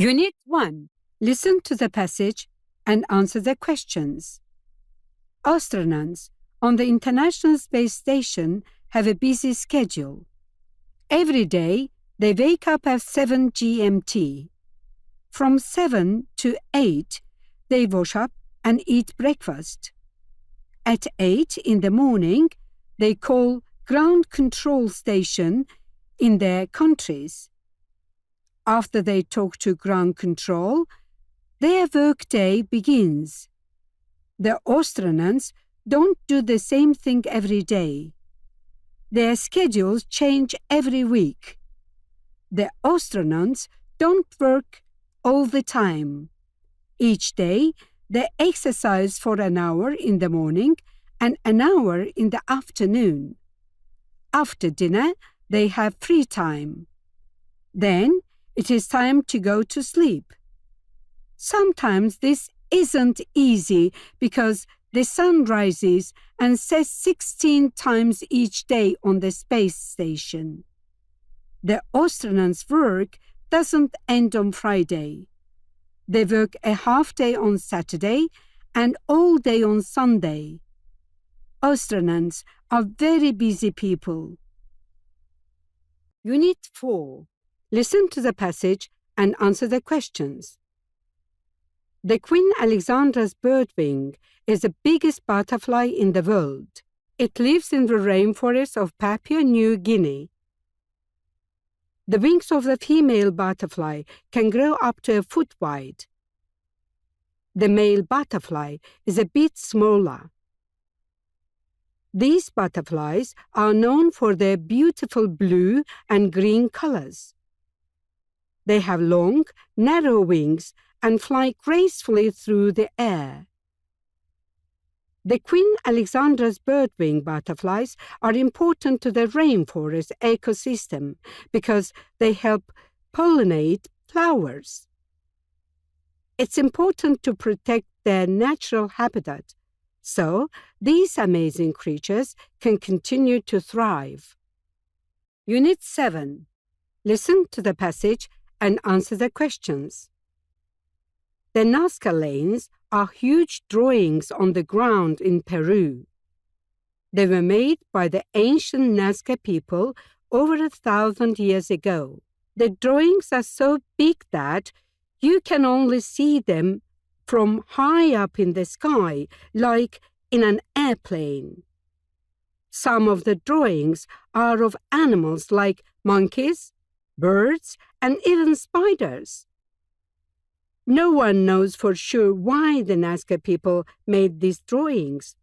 Unit 1. Listen to the passage and answer the questions. Astronauts on the International Space Station have a busy schedule. Every day, they wake up at 7 GMT. From 7 to 8, they wash up and eat breakfast. At 8 in the morning, they call ground control station in their countries. After they talk to ground control, their workday begins. The astronauts don't do the same thing every day. Their schedules change every week. The astronauts don't work all the time. Each day, they exercise for an hour in the morning and an hour in the afternoon. After dinner, they have free time. Then, it is time to go to sleep. Sometimes this isn't easy because the sun rises and sets 16 times each day on the space station. The astronauts' work doesn't end on Friday. They work a half day on Saturday and all day on Sunday. Astronauts are very busy people. Unit 4. Listen to the passage and answer the questions. The Queen Alexandra's birdwing is the biggest butterfly in the world. It lives in the rainforests of Papua New Guinea. The wings of the female butterfly can grow up to a foot wide. The male butterfly is a bit smaller. These butterflies are known for their beautiful blue and green colors. They have long, narrow wings and fly gracefully through the air. The Queen Alexandra's birdwing butterflies are important to the rainforest ecosystem because they help pollinate flowers. It's important to protect their natural habitat, so these amazing creatures can continue to thrive. Unit 7. Listen to the passage and answer the questions. The Nazca lanes are huge drawings on the ground in Peru. They were made by the ancient Nazca people over 1,000 years ago. The drawings are so big that you can only see them from high up in the sky, like in an airplane. Some of the drawings are of animals like monkeys, birds, and even spiders. No one knows for sure why the Nazca people made these drawings,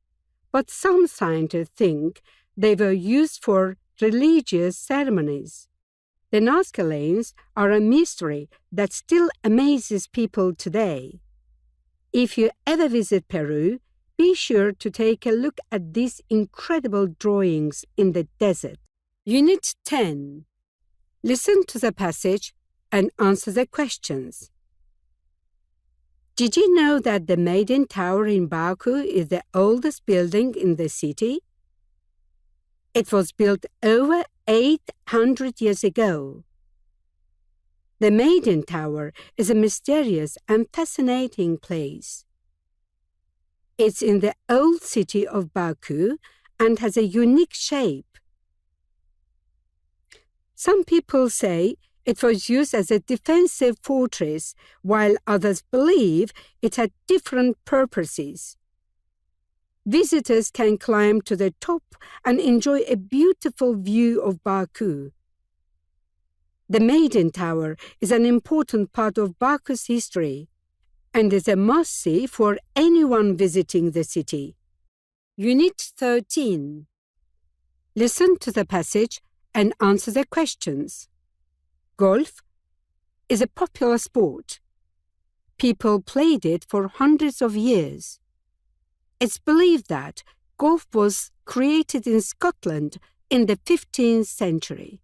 but some scientists think they were used for religious ceremonies. The Nazca lanes are a mystery that still amazes people today. If you ever visit Peru, be sure to take a look at these incredible drawings in the desert. Unit 10. Listen to the passage and answer the questions. Did you know that the Maiden Tower in Baku is the oldest building in the city? It was built over 800 years ago. The Maiden Tower is a mysterious and fascinating place. It's in the old city of Baku and has a unique shape. Some people say it was used as a defensive fortress, while others believe it had different purposes. Visitors can climb to the top and enjoy a beautiful view of Baku. The Maiden Tower is an important part of Baku's history and is a must-see for anyone visiting the city. Unit 13. Listen to the passage and answer the questions. Golf is a popular sport. People played it for hundreds of years. It's believed that golf was created in Scotland in the 15th century.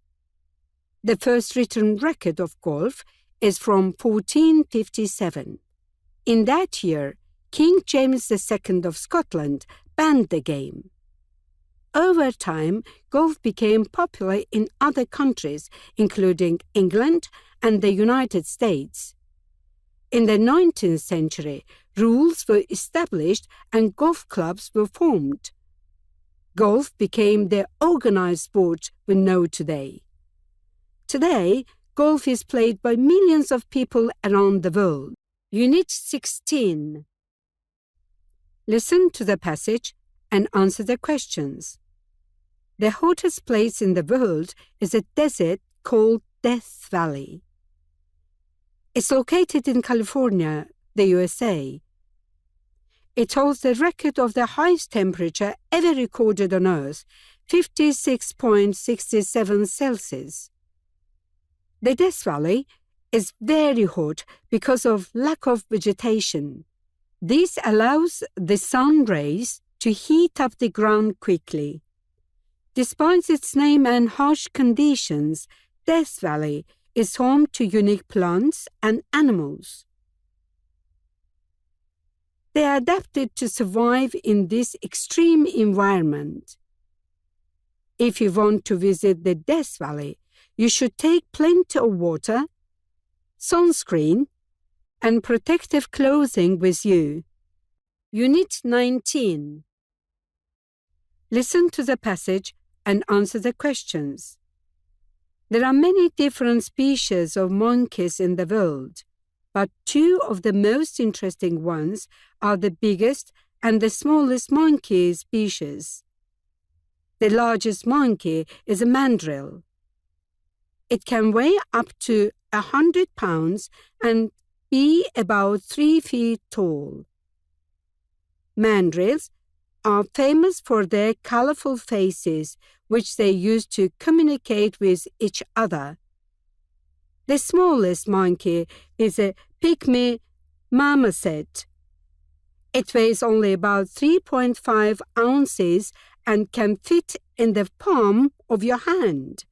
The first written record of golf is from 1457. In that year, King James II of Scotland banned the game. Over time, golf became popular in other countries, including England and the United States. In the 19th century, rules were established and golf clubs were formed. Golf became the organized sport we know today. Today, golf is played by millions of people around the world. Unit 16. Listen to the passage and answer the questions. The hottest place in the world is a desert called Death Valley. It's located in California, the USA. It holds the record of the highest temperature ever recorded on Earth, 56.67 Celsius. The Death Valley is very hot because of lack of vegetation. This allows the sun rays to heat up the ground quickly. Despite its name and harsh conditions, Death Valley is home to unique plants and animals. They are adapted to survive in this extreme environment. If you want to visit the Death Valley, you should take plenty of water, sunscreen, and protective clothing with you. Unit 19. Listen to the passage and answer the questions. There are many different species of monkeys in the world, but two of the most interesting ones are the biggest and the smallest monkey species. The largest monkey is a mandrill. It can weigh up to 100 pounds and be about 3 feet tall. Mandrills are famous for their colorful faces, which they use to communicate with each other. The smallest monkey is a pygmy marmoset. It weighs only about 3.5 ounces and can fit in the palm of your hand.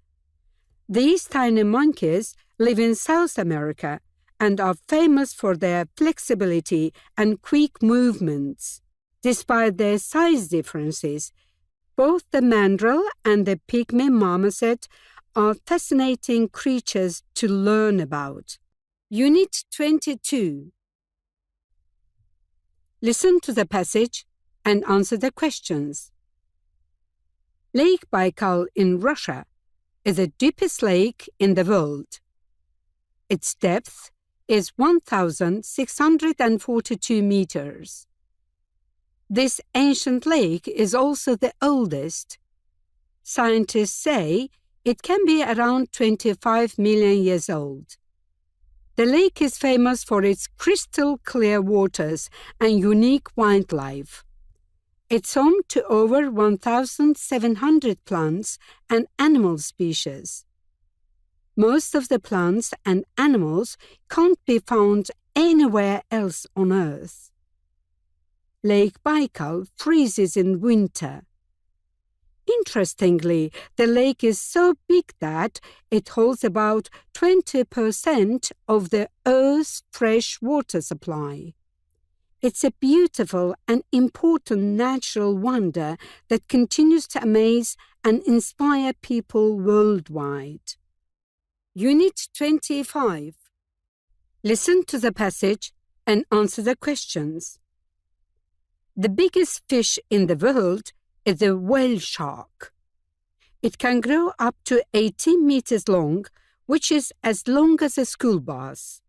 These tiny monkeys live in South America and are famous for their flexibility and quick movements. Despite their size differences, both the mandrill and the pygmy marmoset are fascinating creatures to learn about. Unit 22. Listen to the passage and answer the questions. Lake Baikal in Russia is the deepest lake in the world. Its depth is 1,642 meters. This ancient lake is also the oldest. Scientists say it can be around 25 million years old. The lake is famous for its crystal clear waters and unique wildlife. It's home to over 1,700 plants and animal species. Most of the plants and animals can't be found anywhere else on Earth. Lake Baikal freezes in winter. Interestingly, the lake is so big that it holds about 20% of the Earth's fresh water supply. It's a beautiful and important natural wonder that continues to amaze and inspire people worldwide. Unit 25. Listen to the passage and answer the questions. The biggest fish in the world is the whale shark. It can grow up to 18 meters long, which is as long as a school bus.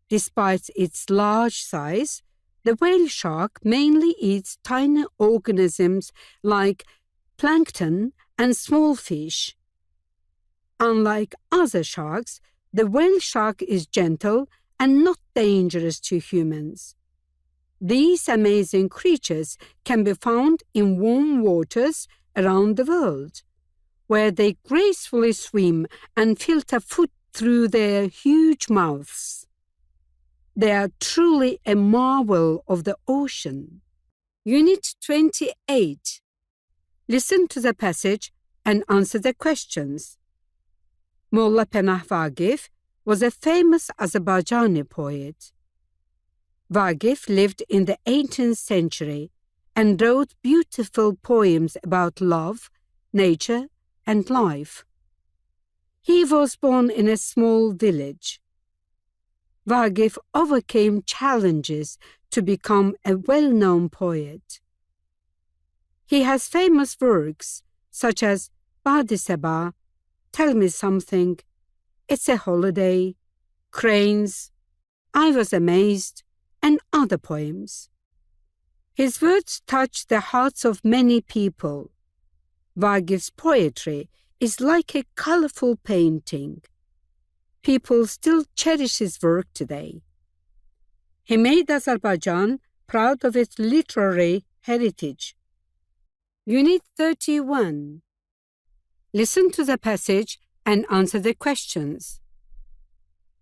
Despite its large size, the whale shark mainly eats tiny organisms like plankton and small fish. Unlike other sharks, the whale shark is gentle and not dangerous to humans. These amazing creatures can be found in warm waters around the world, where they gracefully swim and filter food through their huge mouths. They are truly a marvel of the ocean. Unit 28. Listen to the passage and answer the questions. Molla Penah Vagif was a famous Azerbaijani poet. Vagif lived in the 18th century and wrote beautiful poems about love, nature, and life. He was born in a small village. Wagif overcame challenges to become a well-known poet. He has famous works such as Badi Seba, Tell Me Something, It's a Holiday, Cranes, I Was Amazed, and other poems. His words touch the hearts of many people. Wagif's poetry is like a colorful painting. People still cherish his work today. He made Azerbaijan proud of its literary heritage. Unit 31. Listen to the passage and answer the questions.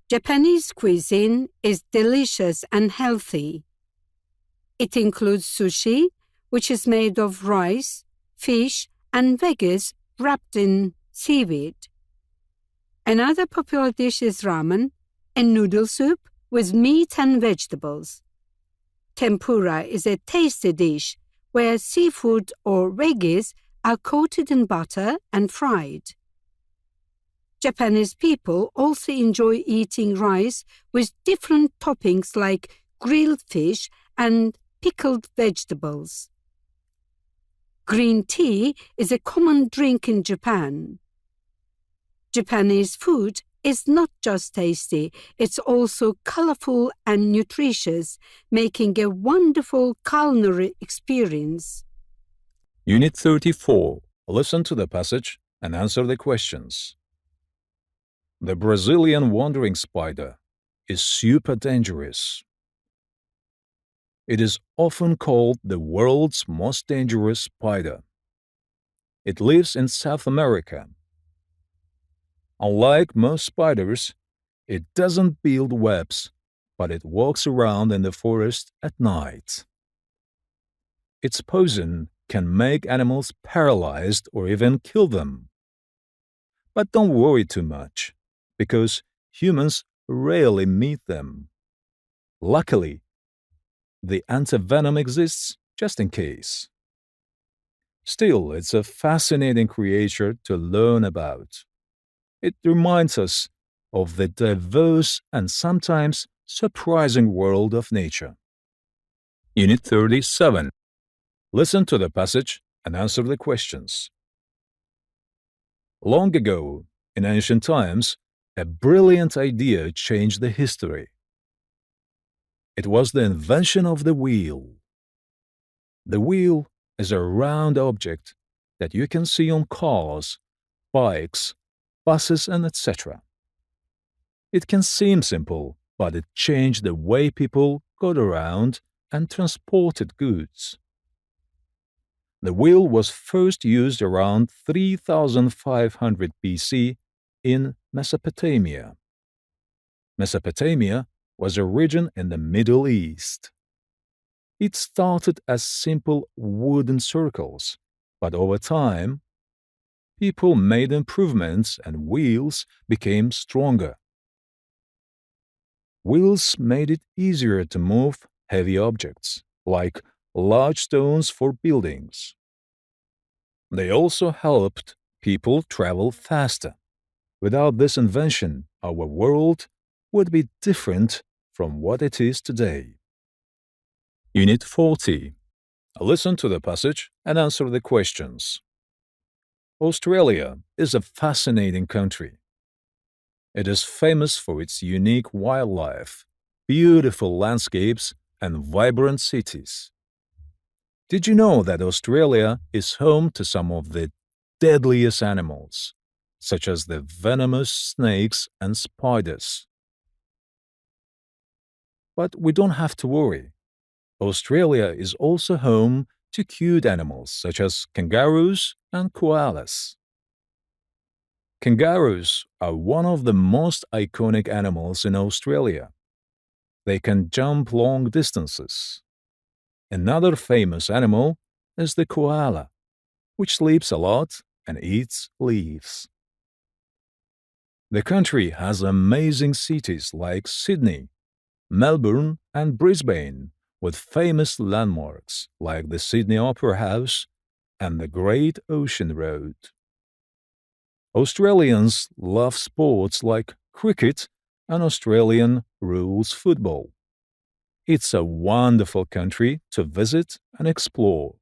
Japanese cuisine is delicious and healthy. It includes sushi, which is made of rice, fish, and veggies wrapped in seaweed. Another popular dish is ramen, a noodle soup with meat and vegetables. Tempura is a tasty dish where seafood or veggies are coated in butter and fried. Japanese people also enjoy eating rice with different toppings like grilled fish and pickled vegetables. Green tea is a common drink in Japan. Japanese food is not just tasty, it's also colorful and nutritious, making a wonderful culinary experience. Unit 34. Listen to the passage and answer the questions. The Brazilian wandering spider is super dangerous. It is often called the world's most dangerous spider. It lives in South America. Unlike most spiders, it doesn't build webs, but it walks around in the forest at night. Its poison can make animals paralyzed or even kill them. But don't worry too much, because humans rarely meet them. Luckily, the antivenom exists just in case. Still, it's a fascinating creature to learn about. It reminds us of the diverse and sometimes surprising world of nature. Unit 37. Listen to the passage and answer the questions. Long ago, in ancient times, a brilliant idea changed the history. It was the invention of the wheel. The wheel is a round object that you can see on cars, bikes, buses, and etc. It can seem simple, but it changed the way people got around and transported goods. The wheel was first used around 3500 BC in Mesopotamia. Mesopotamia was a region in the Middle East. It started as simple wooden circles, but over time, people made improvements and wheels became stronger. Wheels made it easier to move heavy objects, like large stones for buildings. They also helped people travel faster. Without this invention, our world would be different from what it is today. Unit 40. Listen to the passage and answer the questions. Australia is a fascinating country. It is famous for its unique wildlife, beautiful landscapes, and vibrant cities. Did you know that Australia is home to some of the deadliest animals, such as the venomous snakes and spiders? But we don't have to worry. Australia is also home to cute animals such as kangaroos and koalas. Kangaroos are one of the most iconic animals in Australia. They can jump long distances. Another famous animal is the koala, which sleeps a lot and eats leaves. The country has amazing cities like Sydney, Melbourne, and Brisbane, with famous landmarks like the Sydney Opera House and the Great Ocean Road. Australians love sports like cricket and Australian rules football. It's a wonderful country to visit and explore.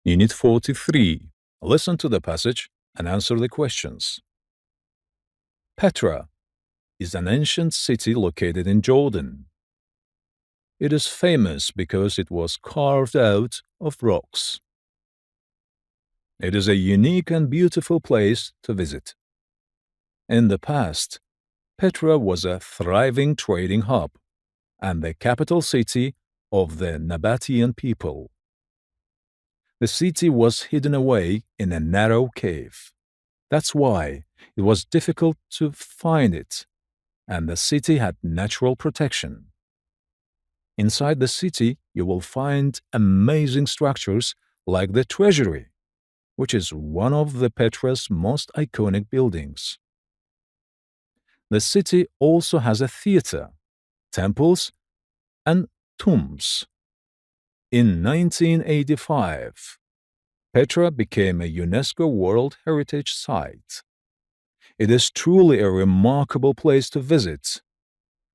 Unit 43. Listen to the passage and answer the questions. Petra is an ancient city located in Jordan. It is famous because it was carved out of rocks. It is a unique and beautiful place to visit. In the past, Petra was a thriving trading hub and the capital city of the Nabatean people. The city was hidden away in a narrow cave. That's why it was difficult to find it, and the city had natural protection. Inside the city, you will find amazing structures like the Treasury, which is one of the Petra's most iconic buildings. The city also has a theater, temples, and tombs. In 1985, Petra became a UNESCO World Heritage Site. It is truly a remarkable place to visit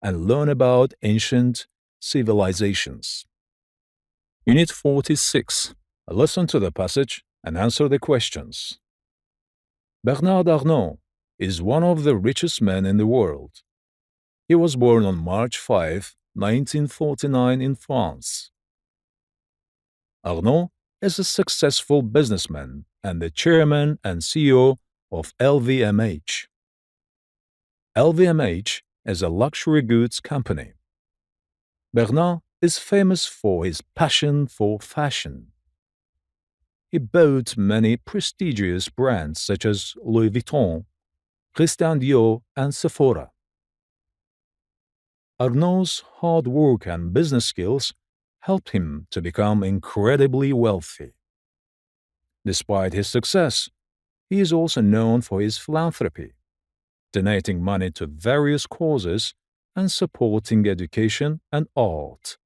and learn about ancient civilizations. Unit 46. Listen to the passage and answer the questions. Bernard Arnault is one of the richest men in the world. He was born on March 5, 1949 in France. Arnault is a successful businessman and the chairman and CEO of LVMH. LVMH is a luxury goods company. Bernard is famous for his passion for fashion. He bought many prestigious brands such as Louis Vuitton, Christian Dior, and Sephora. Arnault's hard work and business skills helped him to become incredibly wealthy. Despite his success, he is also known for his philanthropy, donating money to various causes and supporting education and art.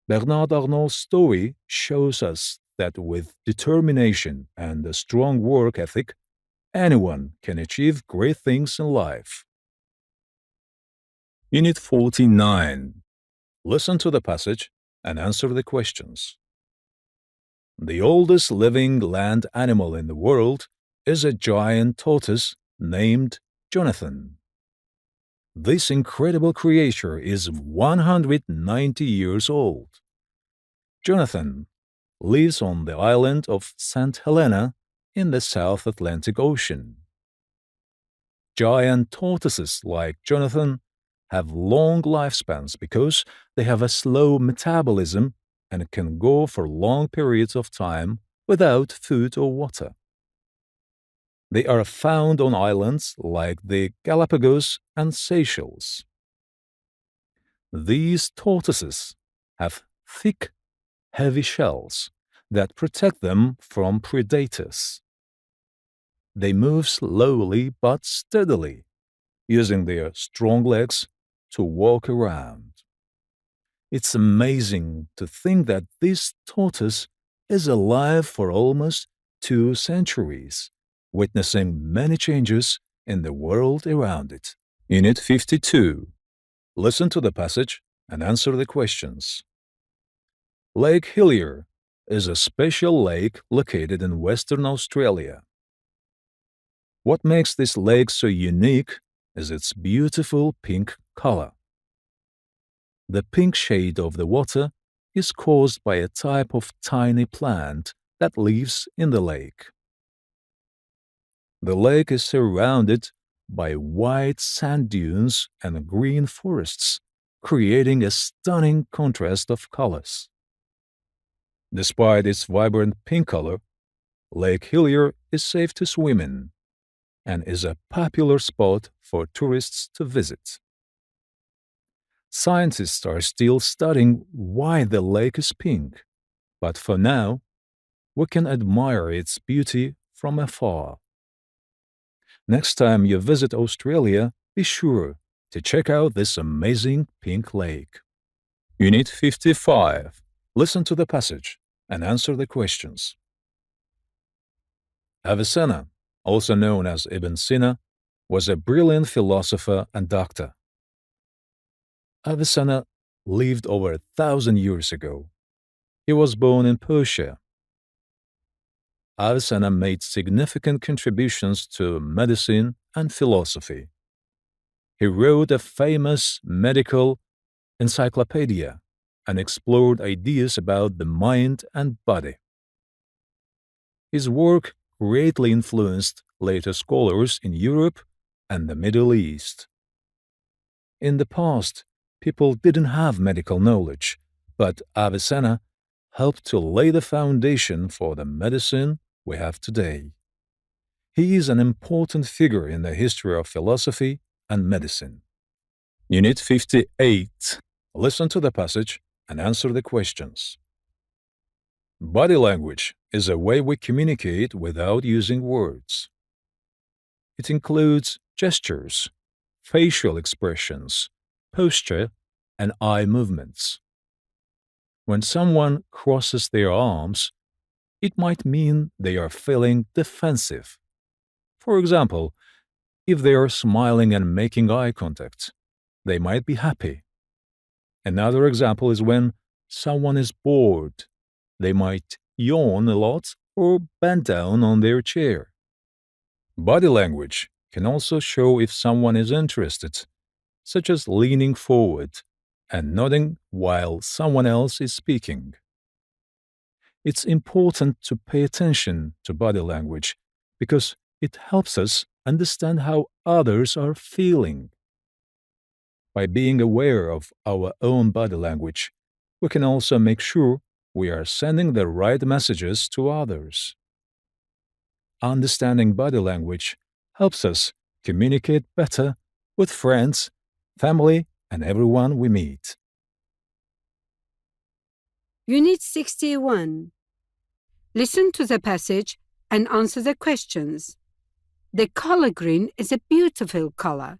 Bernard Arnault's story shows us that with determination and a strong work ethic, anyone can achieve great things in life. Unit 49. Listen to the passage and answer the questions. The oldest living land animal in the world is a giant tortoise named Jonathan. This incredible creature is 190 years old. Jonathan lives on the island of St. Helena in the South Atlantic Ocean. Giant tortoises like Jonathan have long lifespans because they have a slow metabolism and can go for long periods of time without food or water. They are found on islands like the Galapagos and Seychelles. These tortoises have thick, heavy shells that protect them from predators. They move slowly but steadily, using their strong legs to walk around. It's amazing to think that this tortoise is alive for almost 2 centuries, witnessing many changes in the world around it. Unit 52. Listen to the passage and answer the questions. Lake Hillier is a special lake located in Western Australia. What makes this lake so unique is its beautiful pink color. The pink shade of the water is caused by a type of tiny plant that lives in the lake. The lake is surrounded by white sand dunes and green forests, creating a stunning contrast of colors. Despite its vibrant pink color, Lake Hillier is safe to swim in and is a popular spot for tourists to visit. Scientists are still studying why the lake is pink, but for now, we can admire its beauty from afar. Next time you visit Australia, be sure to check out this amazing pink lake. Unit 55. Listen to the passage and answer the questions. Avicenna, also known as Ibn Sina, was a brilliant philosopher and doctor. Avicenna lived over 1,000 years ago. He was born in Persia. Avicenna made significant contributions to medicine and philosophy. He wrote a famous medical encyclopedia and explored ideas about the mind and body. His work greatly influenced later scholars in Europe and the Middle East. In the past, people didn't have medical knowledge, but Avicenna helped to lay the foundation for the medicine we have today. He is an important figure in the history of philosophy and medicine. Unit 58. Listen to the passage and answer the questions. Body language is a way we communicate without using words. It includes gestures, facial expressions, posture, and eye movements. When someone crosses their arms, it might mean they are feeling defensive. For example, if they are smiling and making eye contact, they might be happy. Another example is when someone is bored. They might yawn a lot or bend down on their chair. Body language can also show if someone is interested, such as leaning forward and nodding while someone else is speaking. It's important to pay attention to body language because it helps us understand how others are feeling. By being aware of our own body language, we can also make sure we are sending the right messages to others. Understanding body language helps us communicate better with friends, family, and everyone we meet. Unit 61. Listen to the passage and answer the questions. The color green is a beautiful color.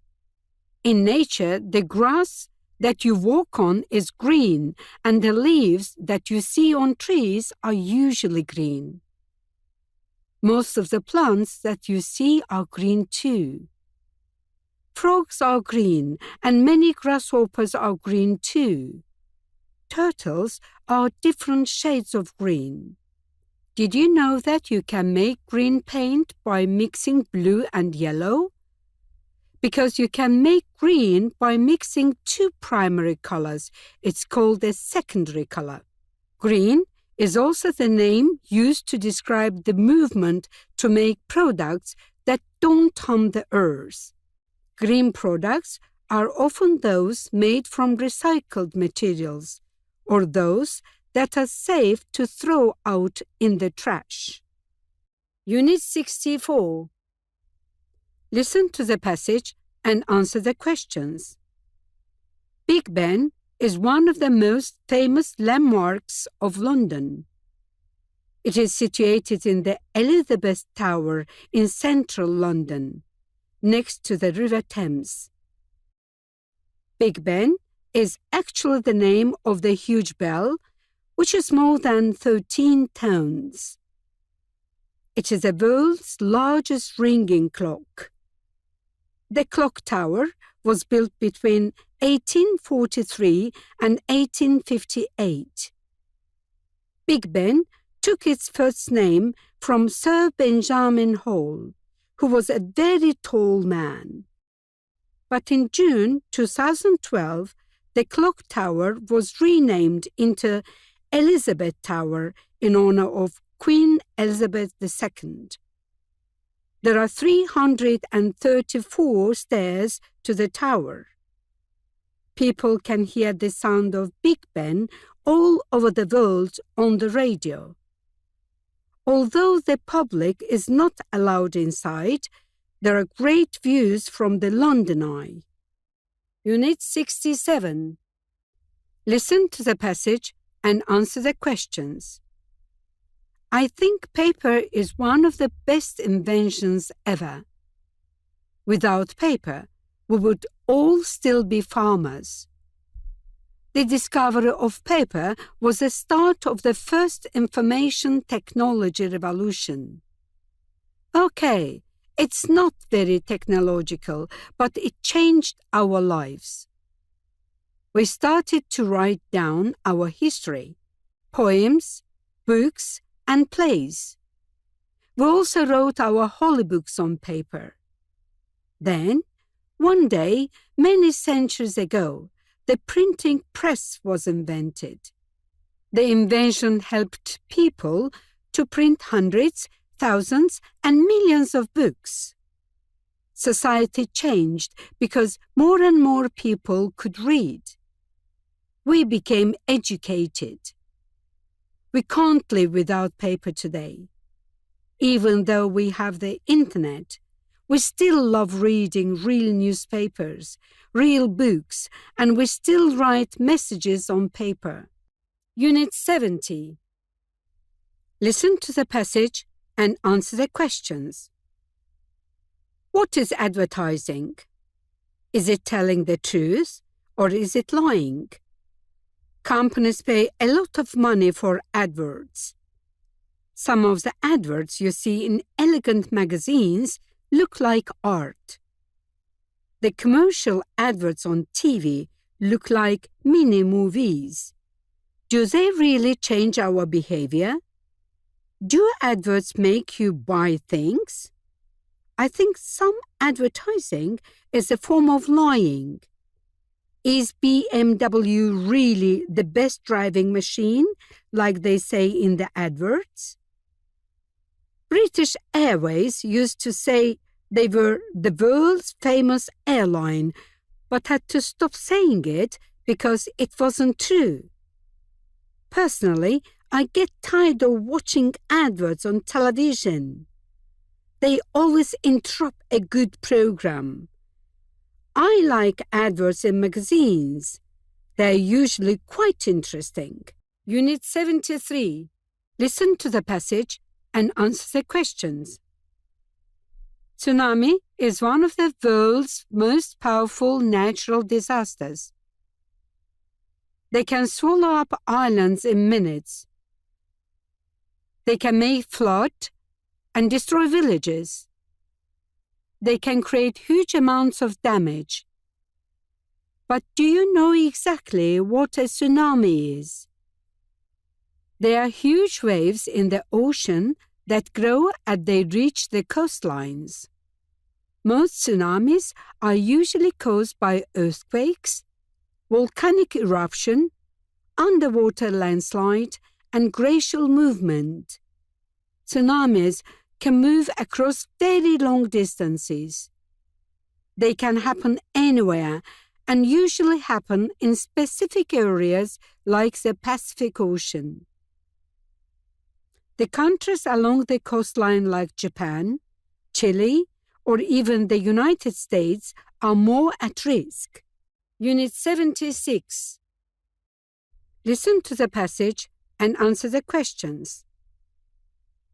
In nature, the grass that you walk on is green, and the leaves that you see on trees are usually green. Most of the plants that you see are green too. Frogs are green, and many grasshoppers are green too. Turtles are different shades of green. Did you know that you can make green paint by mixing blue and yellow? Because you can make green by mixing two primary colors, it's called a secondary color. Green is also the name used to describe the movement to make products that don't harm the earth. Green products are often those made from recycled materials, or those that are safe to throw out in the trash. Unit 64. Listen to the passage and answer the questions. Big Ben is one of the most famous landmarks of London. It is situated in the Elizabeth Tower in central London, next to the River Thames. Big Ben is actually the name of the huge bell, which is more than 13 tons. It is the world's largest ringing clock. The clock tower was built between 1843 and 1858. Big Ben took its first name from Sir Benjamin Hall, who was a very tall man. But in June 2012, the clock tower was renamed into Elizabeth Tower in honor of Queen Elizabeth II. There are 334 stairs to the tower. People can hear the sound of Big Ben all over the world on the radio. Although the public is not allowed inside, there are great views from the London Eye. Unit 67. Listen to the passage and answer the questions. I think paper is one of the best inventions ever. Without paper, we would all still be farmers. The discovery of paper was the start of the first information technology revolution. Okay, It's not very technological, but it changed our lives. We started to write down our history, poems, books, and plays. We also wrote our holy books on paper. Then, one day, many centuries ago, the printing press was invented. The invention helped people to print hundreds, thousands, and millions of books. Society changed because more and more people could read. We became educated. We can't live without paper today. Even though we have the internet, we still love reading real newspapers, real books, and we still write messages on paper. Unit 70. Listen to the passage and answer the questions. What is advertising? Is it telling the truth or is it lying? Companies pay a lot of money for adverts. Some of the adverts you see in elegant magazines look like art. The commercial adverts on TV look like mini movies. Do they really change our behavior? Do adverts make you buy things? I think some advertising is a form of lying. Is BMW really the best driving machine, like they say in the adverts? British Airways used to say they were the world's famous airline, but had to stop saying it because it wasn't true. Personally, I get tired of watching adverts on television. They always interrupt a good program. I like adverts in magazines. They're usually quite interesting. Unit 73. Listen to the passage and answer the questions. Tsunami is one of the world's most powerful natural disasters. They can swallow up islands in minutes. They can make flood and destroy villages. They can create huge amounts of damage. But do you know exactly what a tsunami is? There are huge waves in the ocean that grow as they reach the coastlines. Most tsunamis are usually caused by earthquakes, volcanic eruption, underwater landslide, and glacial movement. Tsunamis can move across very long distances. They can happen anywhere and usually happen in specific areas like the Pacific Ocean. The countries along the coastline like Japan, Chile, or even the United States are more at risk. Unit 76. Listen to the passage and answer the questions.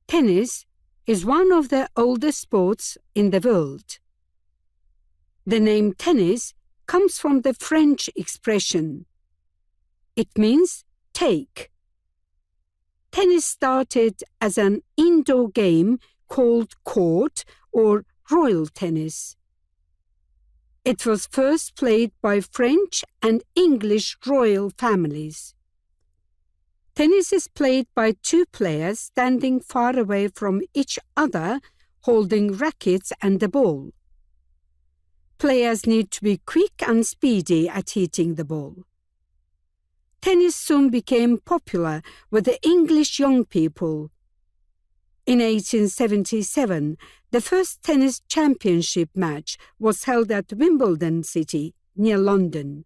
Tennis is one of the oldest sports in the world. The name tennis comes from the French expression. It means take. Tennis started as an indoor game called court or royal tennis. It was first played by French and English royal families. Tennis is played by two players standing far away from each other, holding rackets and the ball. Players need to be quick and speedy at hitting the ball. Tennis soon became popular with the English young people. In 1877, the first tennis championship match was held at Wimbledon City, near London.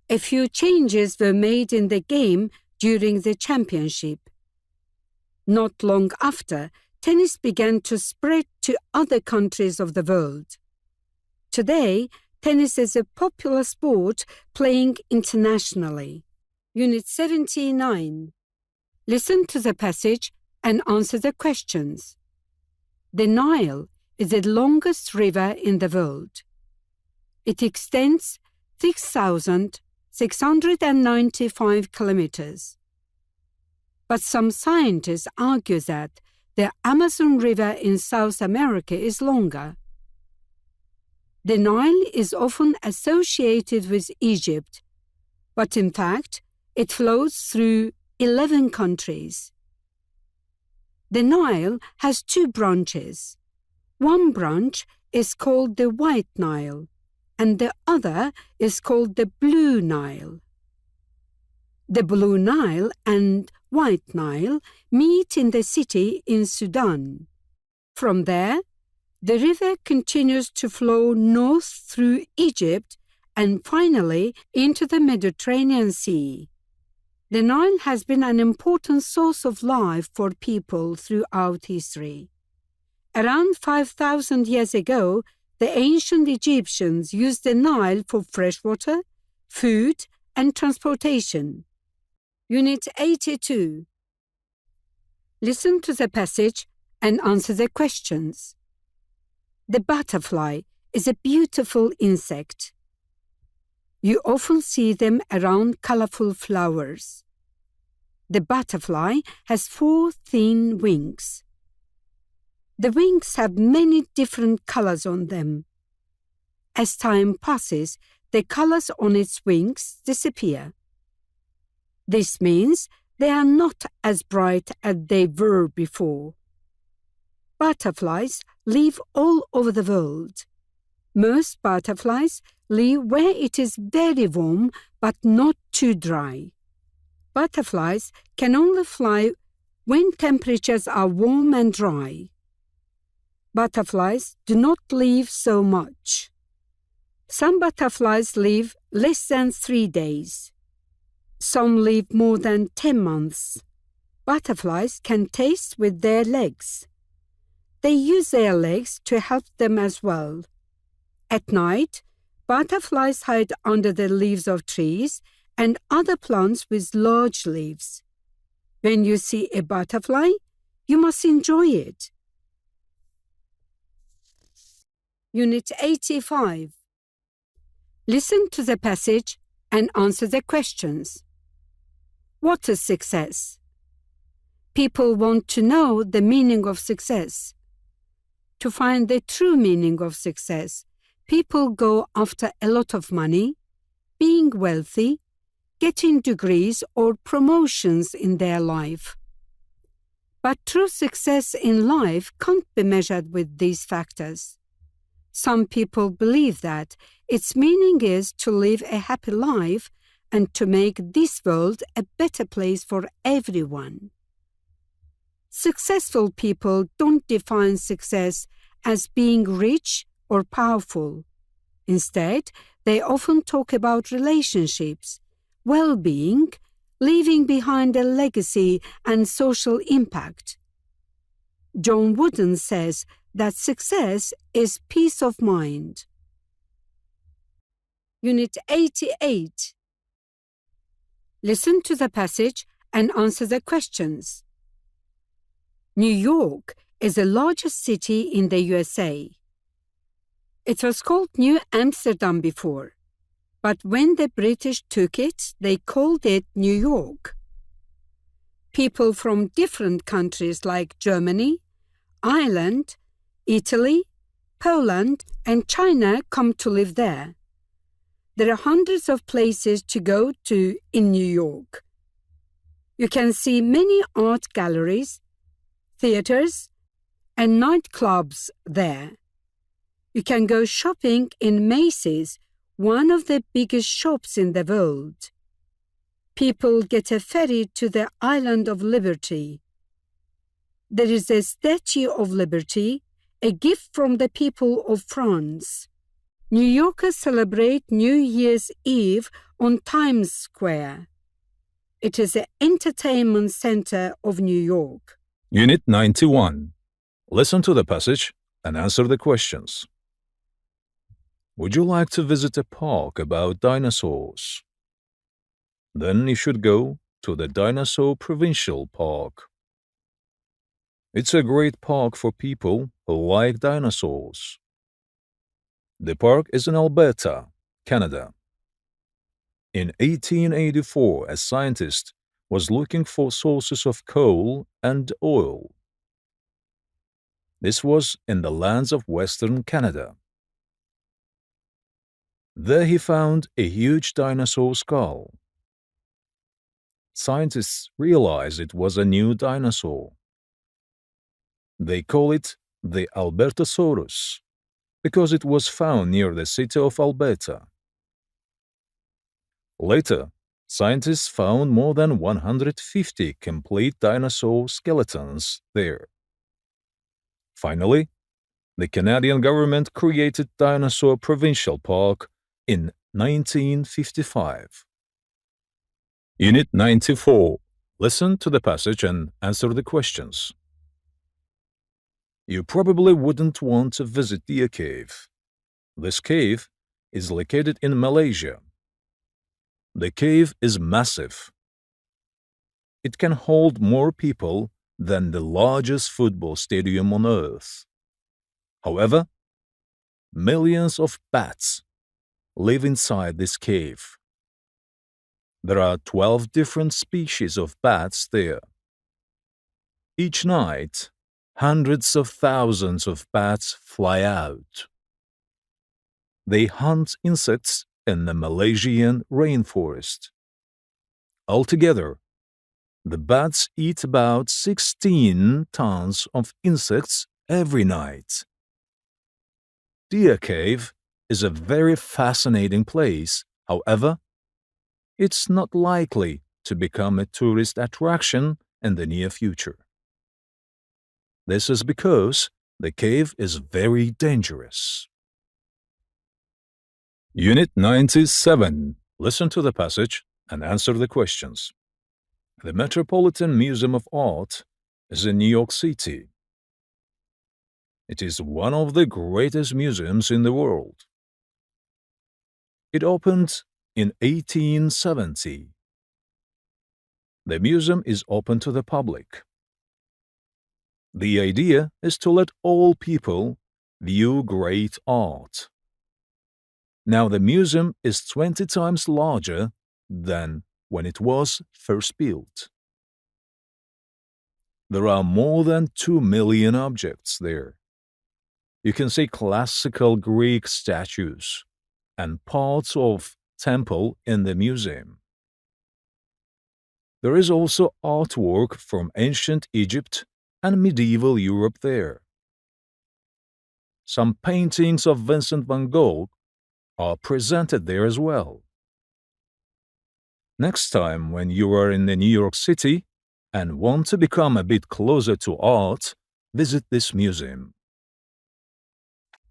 A few changes were made in the game during the championship. Not long after, tennis began to spread to other countries of the world. Today, tennis is a popular sport playing internationally. Unit 79. Listen to the passage and answer the questions. The Nile is the longest river in the world. It extends 6,695 kilometers. But some scientists argue that The Amazon River in South America is longer. The Nile is often associated with Egypt, but in fact, it flows through 11 countries. The Nile has two branches. One branch is called the White Nile, and the other is called the Blue Nile. The Blue Nile and White Nile meet in the city in Sudan. From there, the river continues to flow north through Egypt and finally into the Mediterranean Sea. The Nile has been an important source of life for people throughout history. Around 5,000 years ago, the ancient Egyptians used the Nile for freshwater, food, and transportation. Unit 82. Listen to the passage and answer the questions. The butterfly is a beautiful insect. You often see them around colorful flowers. The butterfly has 4 thin wings. The wings have many different colors on them. As time passes, the colors on its wings disappear. This means they are not as bright as they were before. Butterflies live all over the world. Most butterflies live where it is very warm but not too dry. Butterflies can only fly when temperatures are warm and dry. Butterflies do not live so much. Some butterflies live less than 3 days. Some live more than 10 months. Butterflies can taste with their legs. They use their legs to help them as well. At night, butterflies hide under the leaves of trees and other plants with large leaves. When you see a butterfly, you must enjoy it. Unit 85. Listen to the passage and answer the questions. What is success? People want to know the meaning of success. To find the true meaning of success, people go after a lot of money, being wealthy, getting degrees or promotions in their life. But true success in life can't be measured with these factors. Some people believe that its meaning is to live a happy life and to make this world a better place for everyone. Successful people don't define success as being rich or powerful. Instead, they often talk about relationships, well-being, leaving behind a legacy and social impact. John Wooden says that success is peace of mind. Unit 88. Listen to the passage and answer the questions. New York is the largest city in the USA. It was called New Amsterdam before, but when the British took it, they called it New York. People from different countries like Germany, Ireland, Italy, Poland, and China come to live there. There are hundreds of places to go to in New York. You can see many art galleries, theaters, and nightclubs there. You can go shopping in Macy's, one of the biggest shops in the world. People get a ferry to the Island of Liberty. There is a Statue of Liberty, a gift from the people of France. New Yorkers celebrate New Year's Eve on Times Square. It is the entertainment center of New York. Unit 91. Listen to the passage and answer the questions. Would you like to visit a park about dinosaurs? Then you should go to the Dinosaur Provincial Park. It's a great park for people who like dinosaurs. The park is in Alberta, Canada. In 1884, a scientist was looking for sources of coal and oil. This was in the lands of Western Canada. There he found a huge dinosaur skull. Scientists realized it was a new dinosaur. They call it the Albertosaurus because it was found near the city of Alberta. Later, scientists found more than 150 complete dinosaur skeletons there. Finally, the Canadian government created Dinosaur Provincial Park in 1955. Unit 94. Listen to the passage and answer the questions. You probably wouldn't want to visit Deer Cave. This cave is located in Malaysia. The cave is massive. It can hold more people than the largest football stadium on Earth. However, millions of bats live inside this cave. There are 12 different species of bats there. Each night, hundreds of thousands of bats fly out. They hunt insects in the Malaysian rainforest. Altogether, the bats eat about 16 tons of insects every night. Deer Cave is a very fascinating place. However, it's not likely to become a tourist attraction in the near future. This is because the cave is very dangerous. Unit 97. Listen to the passage and answer the questions. The Metropolitan Museum of Art is in New York City. It is one of the greatest museums in the world. It opened in 1870. The museum is open to the public. The idea is to let all people view great art. Now the museum is 20 times larger than when it was first built. There are more than 2 million objects there. You can see classical Greek statues and parts of temple in the museum. There is also artwork from ancient Egypt and medieval Europe there. Some paintings of Vincent van Gogh are presented there as well. Next time when you are in the New York City and want to become a bit closer to art, visit this museum.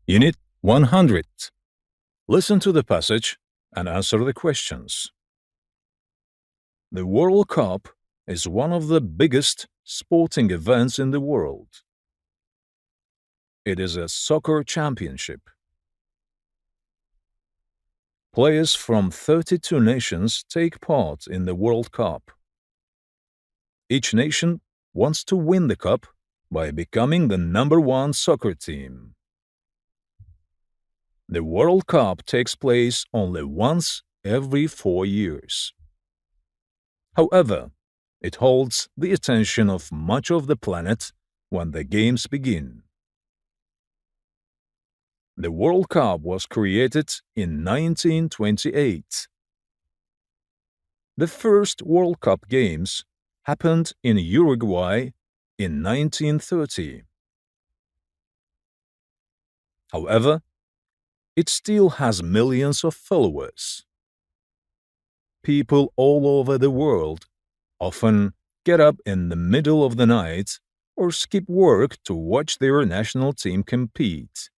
Unit 100. Listen to the passage and answer the questions. The World Cup is one of the biggest sporting events in the world. It is a soccer championship. Players from 32 nations take part in the World Cup. Each nation wants to win the cup by becoming the number one soccer team. The World Cup takes place only once every 4 years. However, it holds the attention of much of the planet when the games begin. The World Cup was created in 1928. The first World Cup games happened in Uruguay in 1930. However, it still has millions of followers. People all over the world often get up in the middle of the night or skip work to watch their national team compete.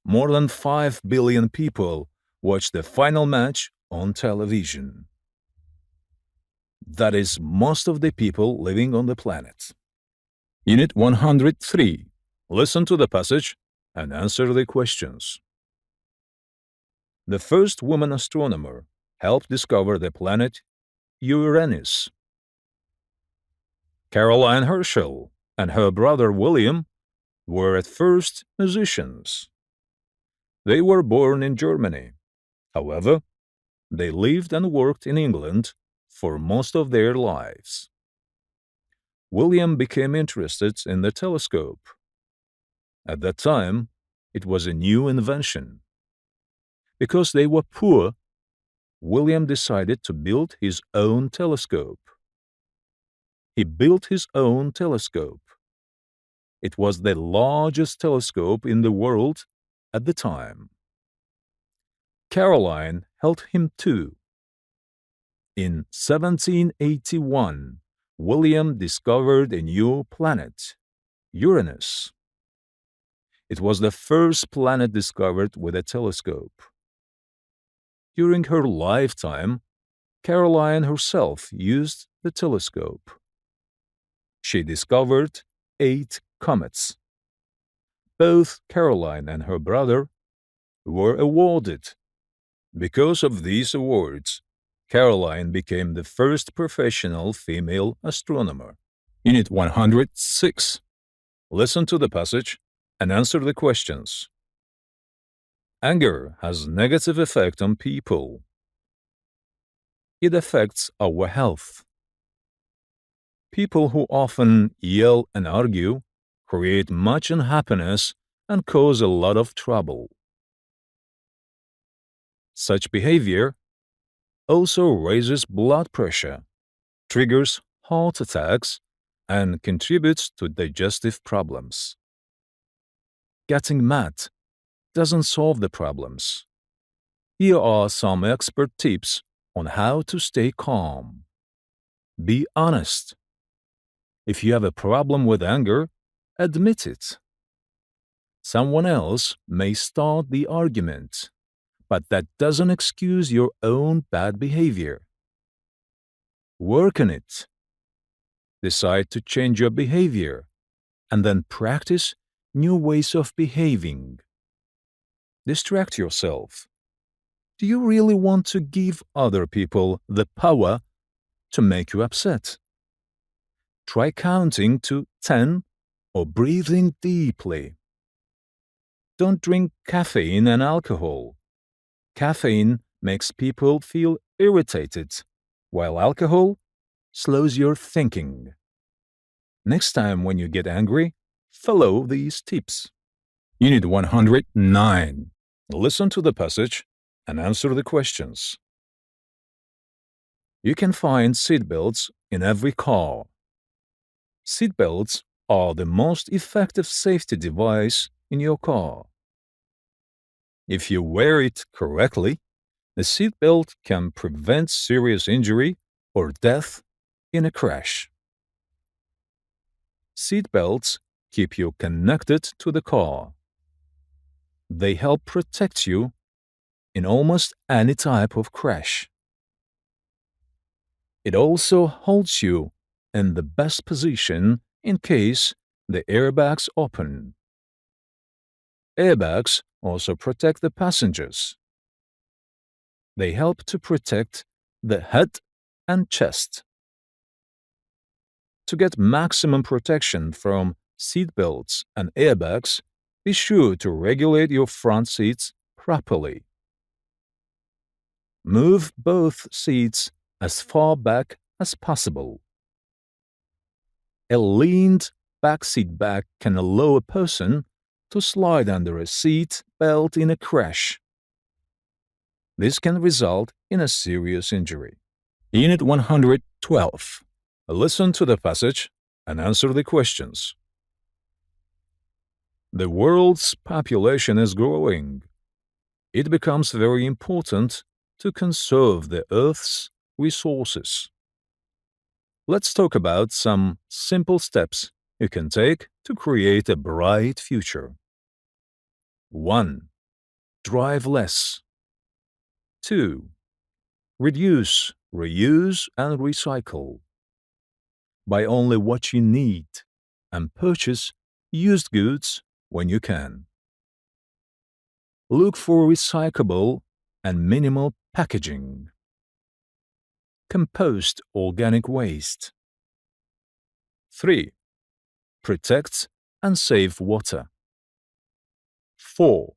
More than 5 billion people watch the final match on television. That is most of the people living on the planet. Unit 103. Listen to the passage and answer the questions. The first woman astronomer helped discover the planet Uranus. Caroline Herschel and her brother William were at first musicians. They were born in Germany. However, they lived and worked in England for most of their lives. William became interested in the telescope. At that time, it was a new invention. Because they were poor, William decided to build his own telescope. He built his own telescope. It was the largest telescope in the world at the time. Caroline helped him too. In 1781, William discovered a new planet, Uranus. It was the first planet discovered with a telescope. During her lifetime, Caroline herself used the telescope. She discovered 8 comets. Both Caroline and her brother were awarded. Because of these awards, Caroline became the first professional female astronomer. Unit 106. Listen to the passage and answer the questions. Anger has negative effect on people. It affects our health. People who often yell and argue create much unhappiness and cause a lot of trouble. Such behavior also raises blood pressure, triggers heart attacks, and contributes to digestive problems. Getting mad doesn't solve the problems. Here are some expert tips on how to stay calm. Be honest. If you have a problem with anger, admit it. Someone else may start the argument, but that doesn't excuse your own bad behavior. Work on it. Decide to change your behavior, and then practice new ways of behaving. Distract yourself. Do you really want to give other people the power to make you upset? Try counting to 10 or breathing deeply. Don't drink caffeine and alcohol. Caffeine makes people feel irritated, while alcohol slows your thinking. Next time when you get angry, follow these tips. Unit 109. Listen to the passage and answer the questions. You can find seatbelts in every car. Seatbelts are the most effective safety device in your car. If you wear it correctly, the seatbelt can prevent serious injury or death in a crash. Seatbelts keep you connected to the car. They help protect you in almost any type of crash. It also holds you in the best position in case the airbags open. Airbags also protect the passengers. They help to protect the head and chest. To get maximum protection from seatbelts and airbags, be sure to regulate your front seats properly. Move both seats as far back as possible. A leaned back seat back can allow a person to slide under a seat belt in a crash. This can result in a serious injury. Unit 112. Listen to the passage and answer the questions. The world's population is growing. It becomes very important to conserve the Earth's resources. Let's talk about some simple steps you can take to create a bright future. 1. Drive less. 2. Reduce, reuse, and recycle. Buy only what you need and purchase used goods when you can. Look for recyclable and minimal packaging. Compost organic waste. 3. Protect and save water. 4.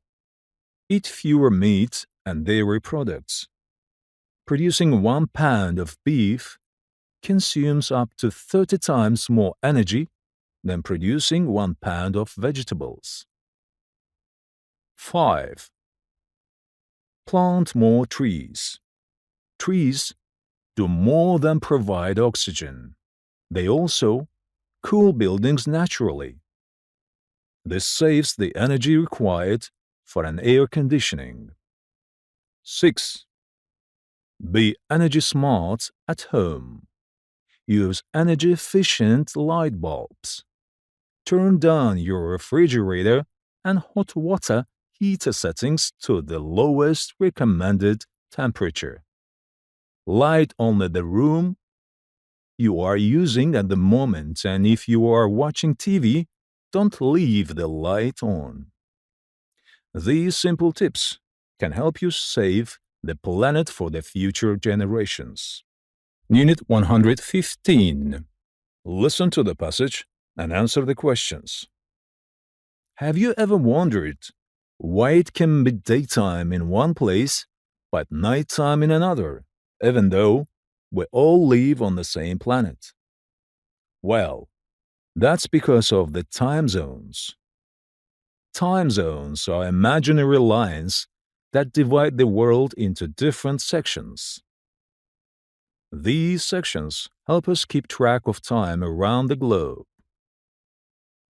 Eat fewer meat and dairy products. Producing 1 pound of beef consumes up to 30 times more energy than producing 1 pound of vegetables. 5. Plant more trees. Trees do more than provide oxygen. They also cool buildings naturally. This saves the energy required for an air conditioning. 6. Be energy smart at home. Use energy-efficient light bulbs. Turn down your refrigerator and hot water heater settings to the lowest recommended temperature. Light only the room you are using at the moment, and if you are watching TV, don't leave the light on. These simple tips can help you save the planet for the future generations. Unit 115. Listen to the passage and answer the questions. Have you ever wondered why it can be daytime in one place but nighttime in another, even though we all live on the same planet? Well, that's because of the time zones. Time zones are imaginary lines that divide the world into different sections. These sections help us keep track of time around the globe.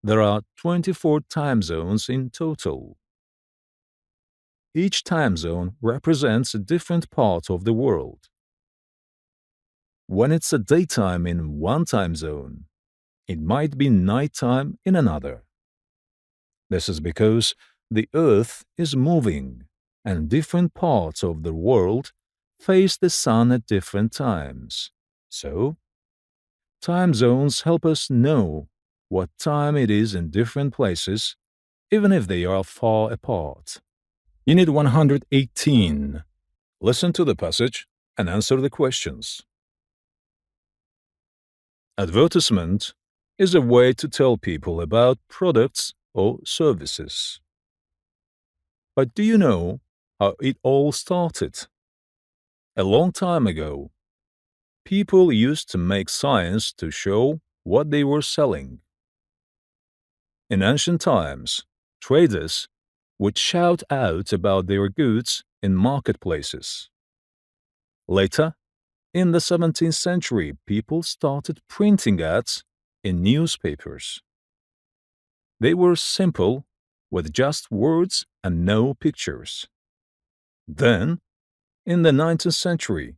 There are 24 time zones in total. Each time zone represents a different part of the world. When it's a daytime in one time zone, it might be nighttime in another. This is because the Earth is moving, and different parts of the world face the sun at different times. So, time zones help us know what time it is in different places, even if they are far apart. Unit 118. Listen to the passage and answer the questions. Advertisement is a way to tell people about products or services. But do you know how it all started? A long time ago, people used to make signs to show what they were selling. In ancient times, traders would shout out about their goods in marketplaces. Later, in the 17th century, people started printing ads in newspapers. They were simple, with just words and no pictures. Then, in the 19th century,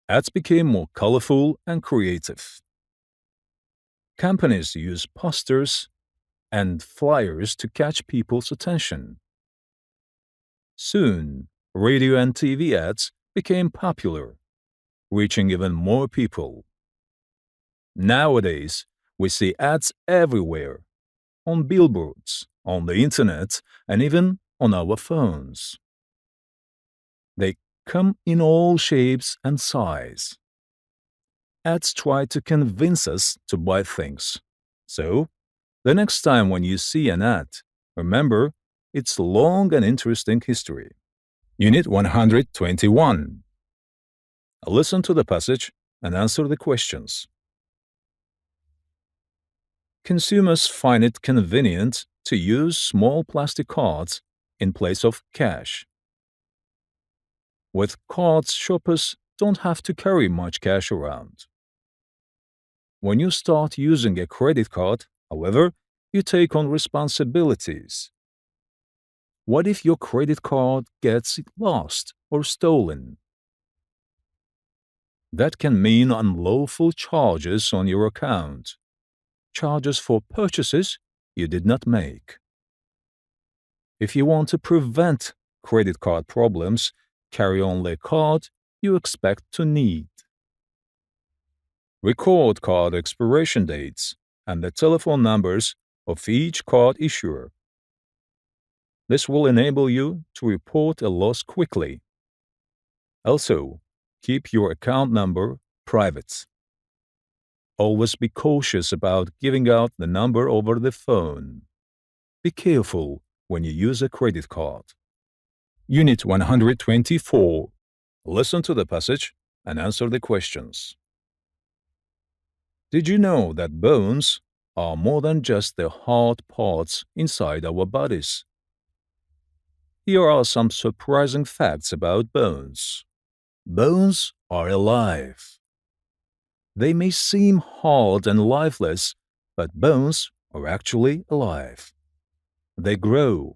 ads became more colorful and creative. Companies used posters and flyers to catch people's attention. Soon, radio and TV ads became popular, reaching even more people. Nowadays, we see ads everywhere, on billboards, on the internet, and even on our phones. They come in all shapes and sizes. Ads try to convince us to buy things. So, the next time when you see an ad, remember its long and interesting history. Unit 121. Listen to the passage and answer the questions. Consumers find it convenient to use small plastic cards in place of cash. With cards, shoppers don't have to carry much cash around. When you start using a credit card, however, you take on responsibilities. What if your credit card gets lost or stolen? That can mean unlawful charges on your account, charges for purchases you did not make. If you want to prevent credit card problems, carry only a card you expect to need. Record card expiration dates and the telephone numbers of each card issuer. This will enable you to report a loss quickly. Also, keep your account number private. Always be cautious about giving out the number over the phone. Be careful when you use a credit card. Unit 124. Listen to the passage and answer the questions. Did you know that bones are more than just the hard parts inside our bodies? Here are some surprising facts about bones. Bones are alive. They may seem hard and lifeless, but bones are actually alive. They grow,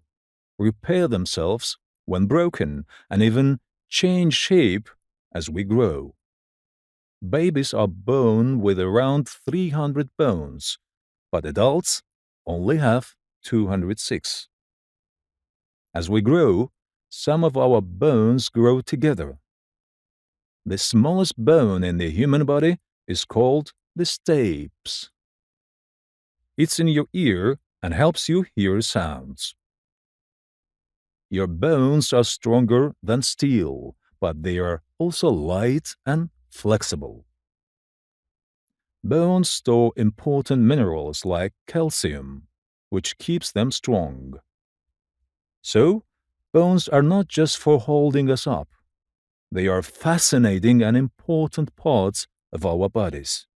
repair themselves when broken, and even change shape as we grow. Babies are born with around 300 bones, but adults only have 206. As we grow, some of our bones grow together. The smallest bone in the human body is called the stapes. It's in your ear and helps you hear sounds. Your bones are stronger than steel, but they are also light and flexible. Bones store important minerals like calcium, which keeps them strong. So, bones are not just for holding us up. They are fascinating and important parts of our bodies.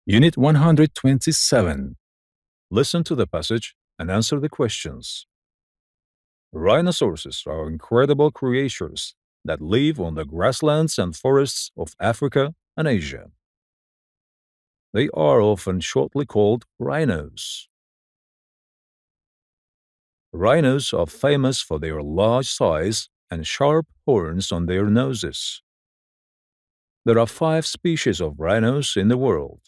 Unit 127. Listen to the passage and answer the questions. Rhinoceroses are incredible creatures that live on the grasslands and forests of Africa and Asia. They are often shortly called rhinos. Rhinos are famous for their large size and sharp horns on their noses. There are 5 species of rhinos in the world.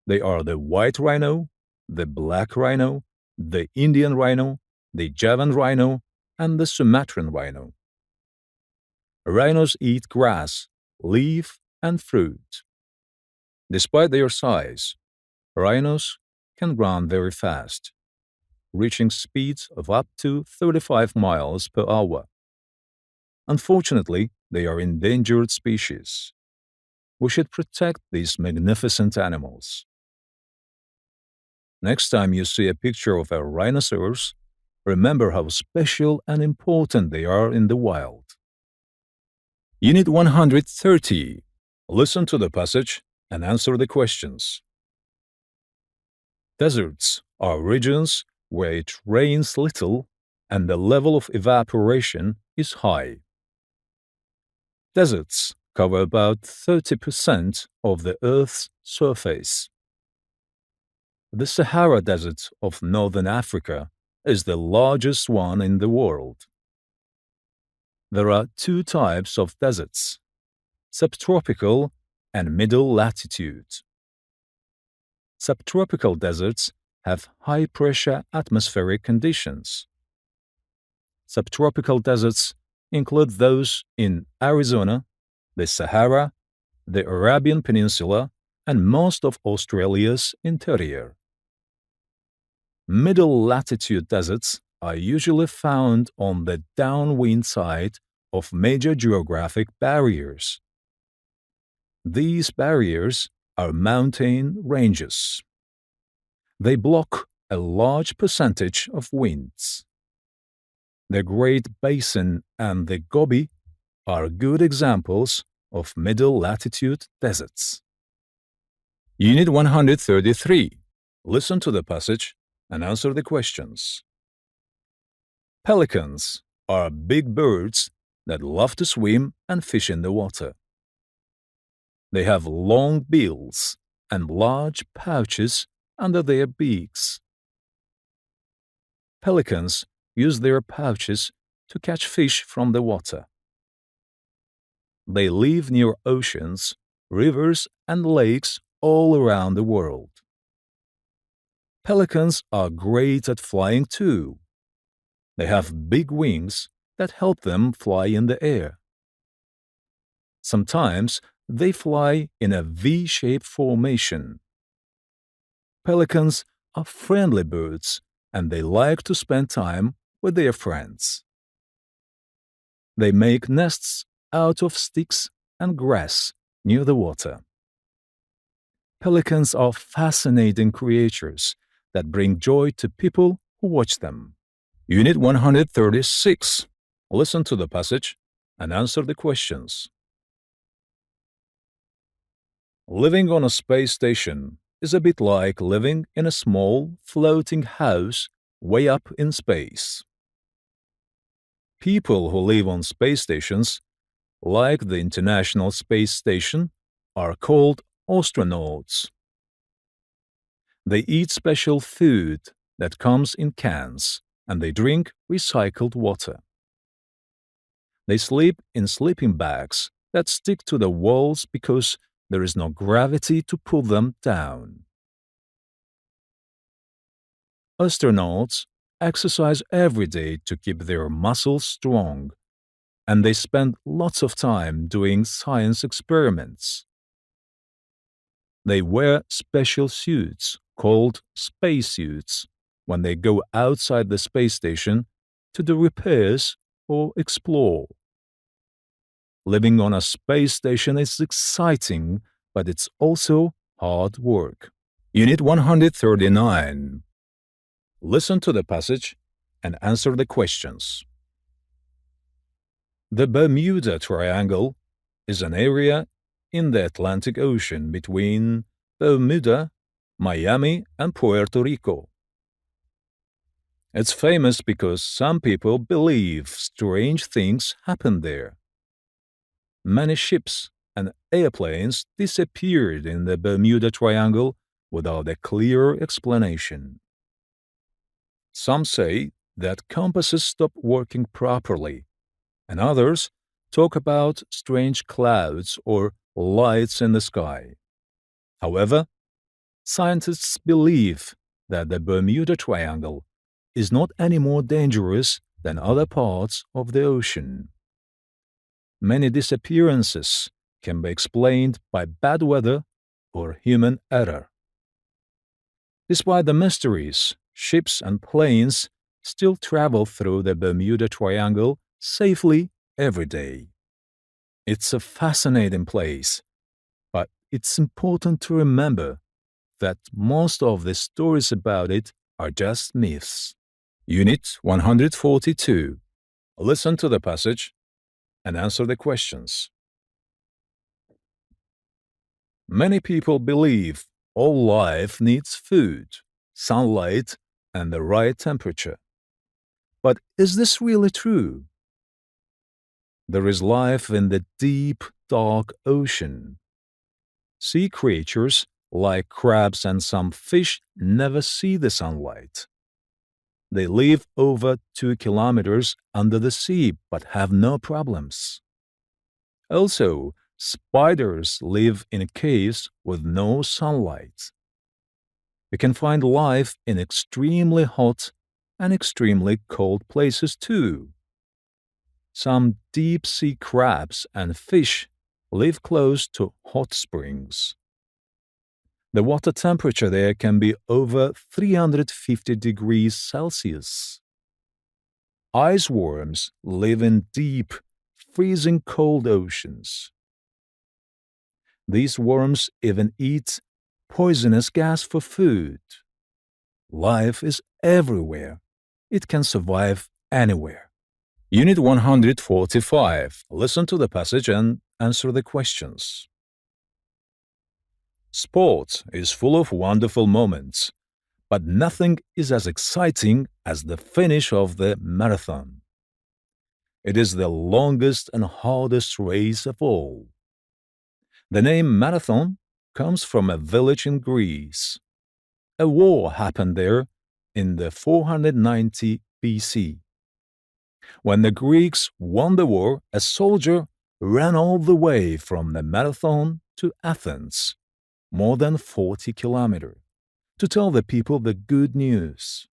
They are the white rhino, the black rhino, the Indian rhino, the Javan rhino, and the Sumatran rhino. Rhinos eat grass, leaf, and fruit. Despite their size, rhinos can run very fast, reaching speeds of up to 35 miles per hour. Unfortunately, they are endangered species. We should protect these magnificent animals. Next time you see a picture of a rhinoceros, remember how special and important they are in the wild. Unit 130. Listen to the passage and answer the questions. Deserts are regions where it rains little and the level of evaporation is high. Deserts cover about 30% of the Earth's surface. The Sahara Desert of northern Africa is the largest one in the world. There are 2 types of deserts: subtropical and middle latitude. Subtropical deserts have high-pressure atmospheric conditions. Subtropical deserts include those in Arizona, the Sahara, the Arabian Peninsula, and most of Australia's interior. Middle latitude deserts are usually found on the downwind side of major geographic barriers. These barriers are mountain ranges. They block a large percentage of winds. The Great Basin and the Gobi are good examples of middle latitude deserts. Unit 133. Listen to the passage and answer the questions. Pelicans are big birds that love to swim and fish in the water. They have long bills and large pouches under their beaks. Pelicans use their pouches to catch fish from the water. They live near oceans, rivers, and lakes all around the world. Pelicans are great at flying too. They have big wings that help them fly in the air. Sometimes they fly in a V-shaped formation. Pelicans are friendly birds and they like to spend time with their friends. They make nests out of sticks and grass near the water. Pelicans are fascinating creatures that bring joy to people who watch them. Unit 136. Listen to the passage and answer the questions. Living on a space station is a bit like living in a small, floating house way up in space. People who live on space stations, like the International Space Station, are called astronauts. They eat special food that comes in cans, and they drink recycled water. They sleep in sleeping bags that stick to the walls because there is no gravity to pull them down. Astronauts exercise every day to keep their muscles strong, and they spend lots of time doing science experiments. They wear special suits called spacesuits when they go outside the space station to do repairs or explore. Living on a space station is exciting, but it's also hard work. Unit 139. Listen to the passage and answer the questions. The Bermuda Triangle is an area in the Atlantic Ocean between Bermuda, Miami, and Puerto Rico. It's famous because some people believe strange things happen there. Many ships and airplanes disappeared in the Bermuda Triangle without a clear explanation. Some say that compasses stop working properly, and others talk about strange clouds or lights in the sky. However, scientists believe that the Bermuda Triangle is not any more dangerous than other parts of the ocean. Many disappearances can be explained by bad weather or human error. Despite the mysteries, ships and planes still travel through the Bermuda Triangle safely every day. It's a fascinating place, but it's important to remember that most of the stories about it are just myths. Unit 142. Listen to the passage and answer the questions. Many people believe all life needs food, sunlight, and the right temperature. But is this really true? There is life in the deep, dark ocean. Sea creatures like crabs and some fish never see the sunlight. They live over 2 kilometers under the sea but have no problems. Also, spiders live in caves with no sunlight. You can find life in extremely hot and extremely cold places too. Some deep-sea crabs and fish live close to hot springs. The water temperature there can be over 350 degrees Celsius. Ice worms live in deep, freezing cold oceans. These worms even eat poisonous gas for food. Life is everywhere. It can survive anywhere. Unit 145. Listen to the passage and answer the questions. Sport is full of wonderful moments, but nothing is as exciting as the finish of the marathon. It is the longest and hardest race of all. The name marathon comes from a village in Greece. A war happened there in the 490 BC. When the Greeks won the war, a soldier ran all the way from the marathon to Athens, more than 40 kilometers, to tell the people the good news.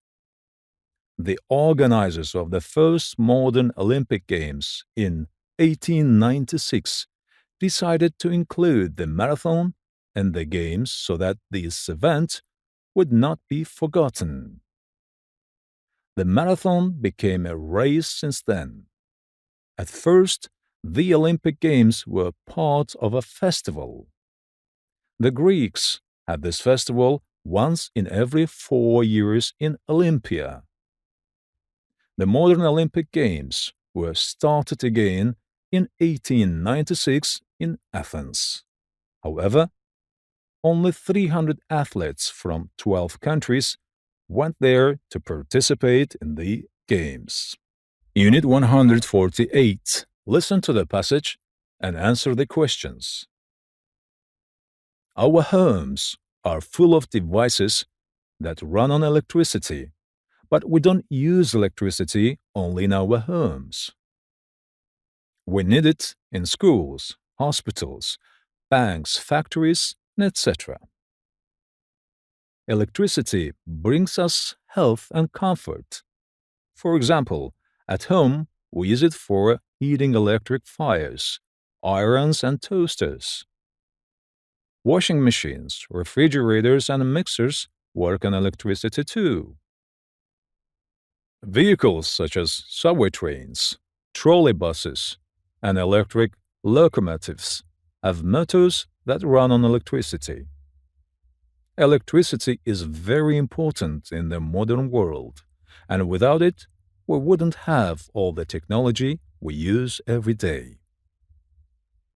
The organizers of the first modern Olympic Games in 1896 decided to include the marathon in the Games so that this event would not be forgotten. The marathon became a race since then. At first, the Olympic Games were part of a festival. The Greeks had this festival once in every 4 years in Olympia. The modern Olympic Games were started again in 1896 in Athens. However, only 300 athletes from 12 countries went there to participate in the Games. Unit 148. Listen to the passage and answer the questions. Our homes are full of devices that run on electricity, but we don't use electricity only in our homes. We need it in schools, hospitals, banks, factories, etc. Electricity brings us health and comfort. For example, at home, we use it for heating electric fires, irons, and toasters. Washing machines, refrigerators, and mixers work on electricity too. Vehicles such as subway trains, trolley buses, and electric locomotives have motors that run on electricity. Electricity is very important in the modern world, and without it, we wouldn't have all the technology we use every day.